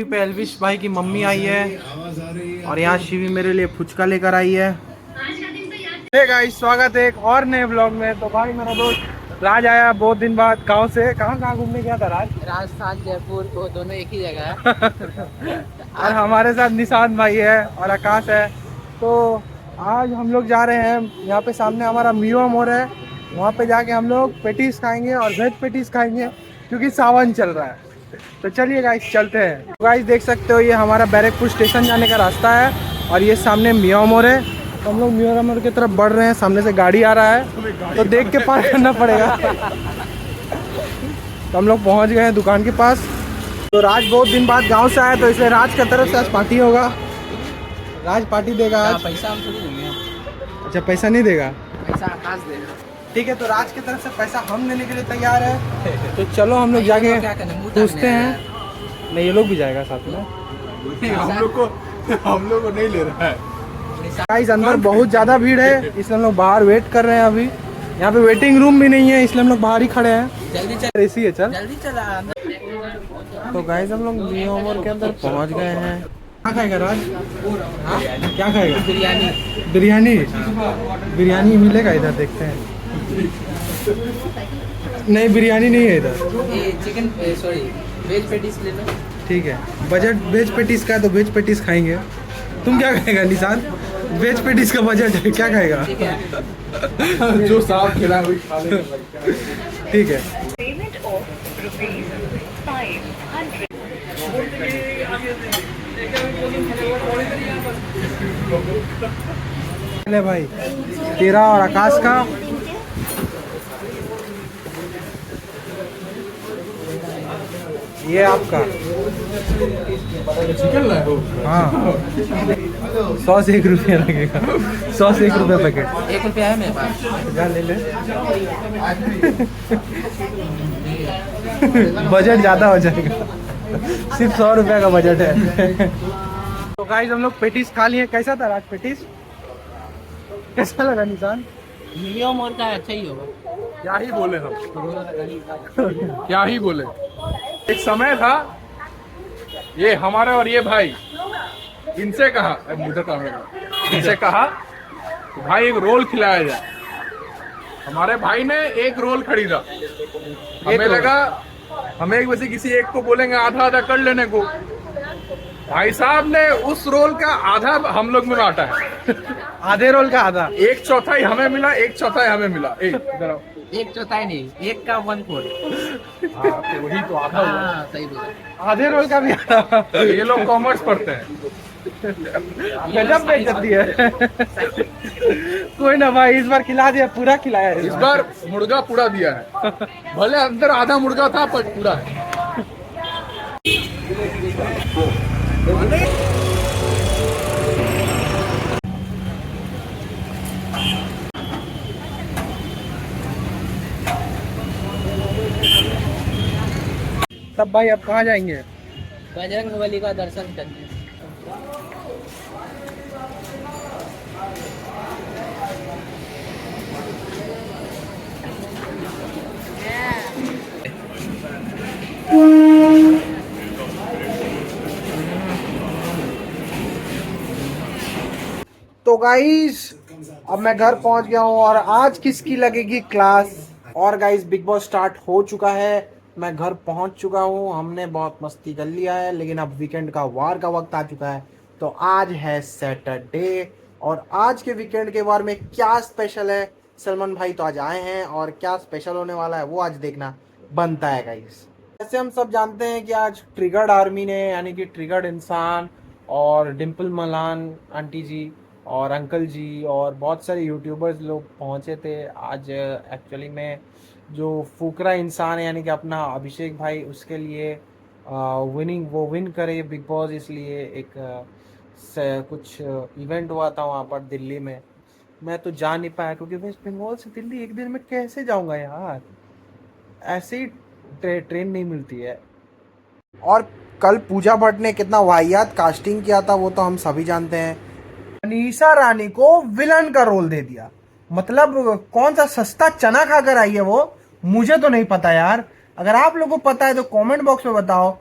पे एल्विश भाई की मम्मी आई है और यहाँ शिवी मेरे लिए फुचका लेकर आई है। हे गाइस, स्वागत है एक और नए ब्लॉग में। तो भाई मेरा दोस्त राज आया बहुत दिन बाद गांव से। कहाँ घूमने गया था राज? राजस्थान जयपुर तो दोनों एक ही जगह है। और हमारे साथ निशांत भाई है और आकाश है। तो आज हम लोग जा रहे हैं, यहाँ पे सामने हमारा मियो मोर है, वहाँ पे जाके हम लोग पेटीज खाएंगे और वेज पेटीज खाएंगे क्योंकि सावन चल रहा है। तो चलिए गाइस चलते हैं। गाइस देख सकते हो ये हमारा बैरकपुर स्टेशन जाने का रास्ता है और ये सामने मियो मोर है। तो हम लोग मियो मोर की तरफ बढ़ रहे हैं, सामने से गाड़ी आ रहा है तो देख के पार करना पड़ेगा। तो हम लोग पहुँच गए हैं दुकान के पास। तो राज बहुत दिन बाद गांव से आया तो इसलिए राज की तरफ से आज पार्टी होगा। राज पार्टी देगा आज। पैसा हम थोड़ी देंगे। अच्छा पैसा नहीं देगा, पैसा आकाश देगा। ठीक है। तो राज की तरफ से पैसा हम देने के लिए तैयार है। तो चलो हम लोग जाके पूछते हैं। नहीं ये लोग भी जाएगा साथ में। हम लोग को नहीं ले रहा है। गाइस अंदर बहुत ज़्यादा भीड़ है इसलिए हम लोग बाहर वेट कर रहे हैं। अभी यहाँ पे वेटिंग रूम भी नहीं है इसलिए हम लोग बाहर ही खड़े हैं। जल्दी चल, ऐसी है, चल जल्दी चला। तो गाइस हम लोग मियो मोर के अंदर पहुँच गए हैं। क्या खाएगा राज? हाँ क्या खाएगा? बिरयानी। बिरयानी? बिरयानी मिलेगा इधर, देखते हैं। नहीं बिरयानी नहीं है इधर। ये चिकन सॉरी वेज पेटीज ले लो। ठीक है, बजट वेज पेटीज का है तो वेज पेटीज खाएंगे। तुम क्या खाएगा निशांत? वेज पेटीज का बजट है, क्या खाएगा? ठीक है। जो साफ खिला वही खा लेंगे। ठीक है। Payment of ₹500. ले भाई तेरा और आकाश का। ये आपका चिकन है। हाँ 100 से 1 रुपया लगेगा। 100 से 1 रुपया पैकेट। ₹1 है मेरे पास। जा ले ले। बजट ज़्यादा हो जाएगा, सिर्फ 100 रुपया का बजट है। तो गाइस हम लोग पेटीज खा लिए। कैसा था राज पेटीज? कैसा लगा निशान? मियो मोर का अच्छा ही होगा। क्या ही बोले हम, क्या ही बोले। एक समय था ये हमारे और ये भाई, इनसे कहा मुझे इनसे कहा कि भाई एक रोल खिलाया जाए। हमारे भाई ने एक रोल खरीदा। हमें लगा हम एक वैसे किसी एक को बोलेंगे आधा आधा कर लेने को। भाई साहब ने उस रोल का आधा हम लोग में बांटा है। आधे रोल का आधा। 1/4 हमें मिला, 1/4 हमें मिला। इधर आओ। 1/4 नहीं, 1 का 1/4। हाँ, तो वही तो आधा हुआ। हाँ सही बोला। आधे रोल का भी आधा। ये लोग कॉमर्स पढ़ते हैं। गजब बेइज्जती है। कोई ना भाई, इस बार खिला दिया, पूरा खिलाया इस बार मुर्गा पूरा दिया है। भले अंदर आधा मुर्गा था पर पूरा है। तब भाई अब कहाँ जाएंगे? बजरंगबली का दर्शन करने। तो गाइस अब मैं घर पहुंच गया हूं और आज किसकी लगेगी क्लास। और गाइस बिग बॉस स्टार्ट हो चुका है, मैं घर पहुंच चुका हूं। हमने बहुत मस्ती कर लिया है लेकिन अब वीकेंड का वार का वक्त आ चुका है। तो आज है सैटरडे और आज के वीकेंड के वार में क्या स्पेशल है, सलमान भाई तो आज आए हैं और क्या स्पेशल होने वाला है वो आज देखना बनता है गाइस। जैसे हम सब जानते हैं कि आज ट्रिगर्ड आर्मी ने यानी कि ट्रिगर्ड इंसान और डिम्पल मलान आंटी जी और अंकल जी और बहुत सारे यूट्यूबर्स लोग पहुंचे थे आज। एक्चुअली में जो फुकरा इंसान है यानी कि अपना अभिषेक भाई, उसके लिए वो विन करे बिग बॉस, इसलिए एक कुछ इवेंट हुआ था वहाँ पर दिल्ली में। मैं तो जा नहीं पाया क्योंकि वेस्ट बंगाल से दिल्ली एक दिन में कैसे जाऊँगा यार, ऐसे ही ट्रेन नहीं मिलती है। और कल पूजा भट्ट ने कितना वाहियात कास्टिंग किया था वो तो हम सभी जानते हैं। अनीशा रानी को विलन का रोल दे दिया, मतलब कौन सा सस्ता चना खाकर आई है वो, मुझे तो नहीं पता यार। अगर आप लोगों को पता है तो कमेंट बॉक्स में बताओ।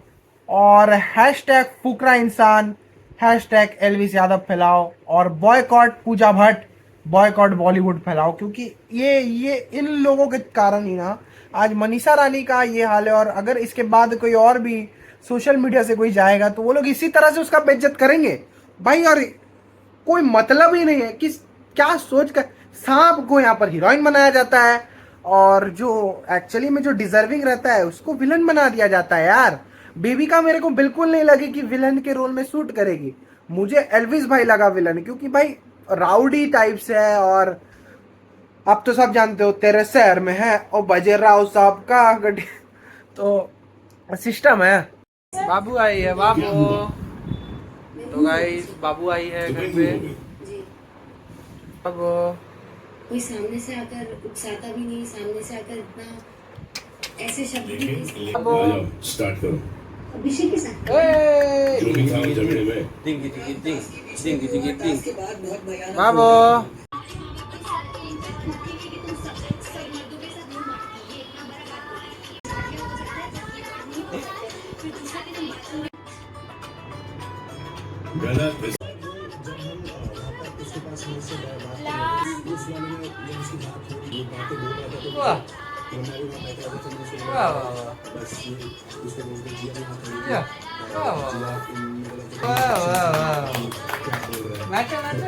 और हैशटैग फुकरा इंसान, हैशटैग एलविस यादव फैलाओ और बॉयकॉट पूजा भट्ट, बॉयकॉट बॉलीवुड फैलाओ, क्योंकि ये इन लोगों के कारण ही ना आज मनीषा रानी का ये हाल है। और अगर इसके बाद कोई और भी सोशल मीडिया से कोई जाएगा तो वो लोग इसी तरह से उसका बेइज्जत करेंगे भाई। और कोई मतलब ही नहीं है कि क्या सोच कर सांप को यहाँ पर हीरोइन बनाया जाता है और जो एक्चुअली में जो डिजर्विंग रहता है उसको विलन बना दिया जाता है। यार बेबिका मेरे को बिल्कुल नहीं लगी कि विलन के रोल में सूट करेगी, मुझे एल्विस भाई लगा विलन, क्योंकि भाई राउडी टाइप से है। और आप तो सब जानते हो तेरे शहर में है और बजेराव साहब का तो सिस्टम है। बाबू आई है बाबू। तो गाइस बाबू आई है घर पे। बाबू कोई सामने से आकर उकसाता भी नहीं, सामने से आकर इतना ऐसे शब्द भी नहीं। बाबू स्टार्ट करो। अभिषेक के साथ ए जो भी था झगड़े में टिंगी टिंगी टिंग टिंगी टिंगी टिंग। के बाद बहुत भयानक बाबू गलत वाह वाह वाह या वाह वाह वाह वाह नाचो नाचो।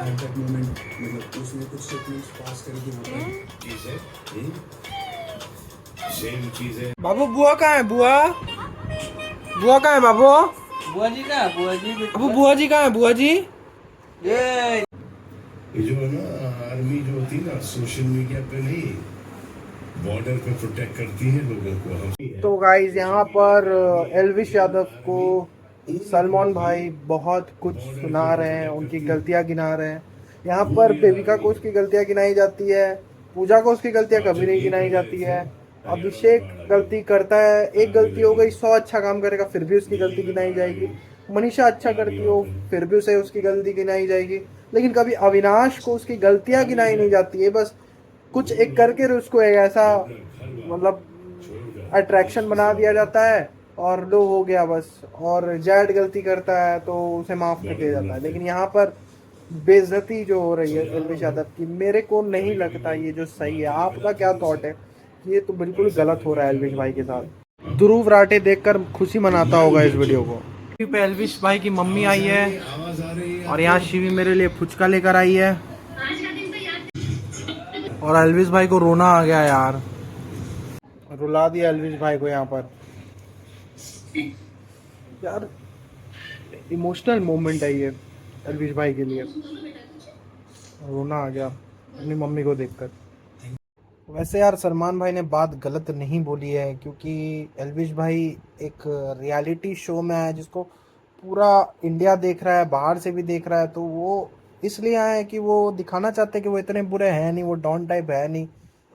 सेम चीज है। बाबू बुआ कहाँ है? बुआ बुआ कहाँ है बाबू? बुआ जी का बुआ जी अबू बुआ जी कहाँ है? बुआ जी ये ये जो है ना आर्मी जो होती है ना सोशल मीडिया पे नहीं बॉर्डर पे प्रोटेक्ट करती है लोगों को। हम तो गाइज यहाँ पर एल्विस यादव को सलमान भाई बहुत कुछ सुना रहे हैं, उनकी गलतियाँ गिना रहे हैं। यहाँ पर बेबिका को उसकी गलतियाँ गिनाई जाती है, पूजा को उसकी गलतियाँ कभी नहीं गिनाई जाती है। अभिषेक गलती करता है, एक गलती हो गई 100 अच्छा काम करेगा फिर भी उसकी गलती गिनाई जाएगी। मनीषा अच्छा करती हो फिर भी उसे उसकी गलती गिनाई जाएगी, लेकिन कभी अविनाश को उसकी गलतियाँ गिनाई नहीं जाती है। बस कुछ एक करके उसको एक ऐसा मतलब अट्रैक्शन बना दिया जाता है और लो हो गया बस। और जैड गलती करता है तो उसे माफ़ कर दिया जाता है। लेकिन यहाँ पर बेइज्जती जो हो रही है एल्विस यादव की, मेरे को नहीं लगता ये जो सही है। आपका क्या थॉट है? ये तो बिल्कुल गलत हो रहा है एल्विस भाई के साथ। ध्रुव राठे देखकर खुशी मनाता होगा इस वीडियो को। पे एल्विस भाई की मम्मी आई है और यहाँ शिवी मेरे लिए फुचका लेकर आई है और एल्विस भाई को रोना आ गया यार, रुला दिया एल्विस भाई को यहाँ पर। यार इमोशनल मोमेंट है ये एल्विस भाई के लिए, रोना आ गया अपनी मम्मी को देखकर। वैसे यार सलमान भाई ने बात गलत नहीं बोली है, क्योंकि एल्विस भाई एक रियलिटी शो में है जिसको पूरा इंडिया देख रहा है, बाहर से भी देख रहा है। तो वो इसलिए आए हैं कि वो दिखाना चाहते हैं कि वो इतने बुरे हैं नहीं, वो डॉन टाइप है नहीं,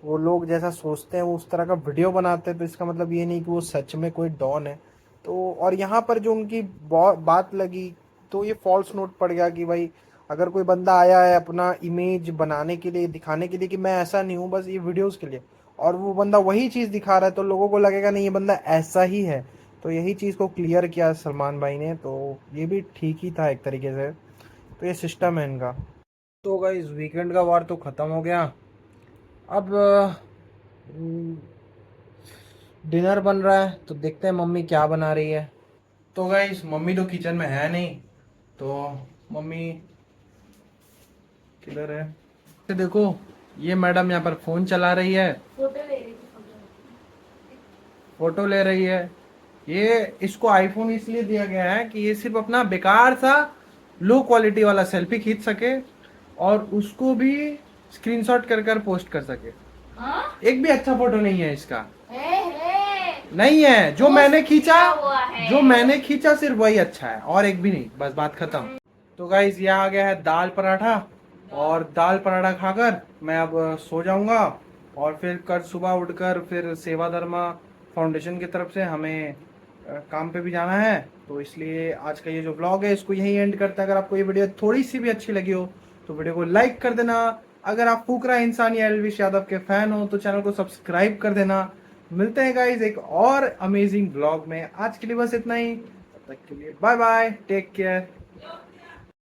वो लोग जैसा सोचते हैं वो उस तरह का वीडियो बनाते हैं। तो इसका मतलब ये नहीं कि वो सच में कोई डॉन है। तो और यहाँ पर जो उनकी बात लगी तो ये फॉल्स नोट पड़ गया कि भाई अगर कोई बंदा आया है अपना इमेज बनाने के लिए, दिखाने के लिए कि मैं ऐसा नहीं हूँ बस ये वीडियोस के लिए, और वो बंदा वही चीज़ दिखा रहा है तो लोगों को लगेगा नहीं ये बंदा ऐसा ही है। तो यही चीज़ को क्लियर किया सलमान भाई ने, तो ये भी ठीक ही था एक तरीके से। तो ये सिस्टम है इनका। तो गाइस वीकेंड का वार तो ख़त्म हो गया, अब डिनर बन रहा है तो देखते हैं मम्मी क्या बना रही है। तो गाइस मम्मी तो किचन में है नहीं, तो मम्मी किधर है? तो देखो ये मैडम यहाँ पर फ़ोन चला रही है, फोटो ले रही है। ये इसको आईफोन इसलिए दिया गया है कि ये सिर्फ अपना बेकार सा लो क्वालिटी वाला सेल्फी खींच सके और उसको भी स्क्रीनशॉट कर कर पोस्ट कर सके। एक भी अच्छा फोटो नहीं है इसका, नहीं है। जो मैंने खींचा सिर्फ वही अच्छा है और एक भी नहीं, बस बात खत्म। तो गाइस ये आ गया है दाल पराठा, और दाल पराठा खाकर मैं अब सो जाऊंगा और फिर कल सुबह उठकर फिर सेवा धर्मा फाउंडेशन की तरफ से हमें काम पे भी जाना है। तो इसलिए आज का ये जो व्लॉग है इसको यही एंड करते हैं। अगर आपको ये वीडियो थोड़ी सी भी अच्छी लगी हो तो वीडियो को लाइक कर देना। अगर आप फुकरा इंसान या एल्विस यादव के फैन हो तो चैनल को सब्सक्राइब कर देना। मिलते हैं गाइज एक और अमेजिंग व्लॉग में। आज के लिए बस इतना ही। तक के लिए बाय बाय, टेक केयर।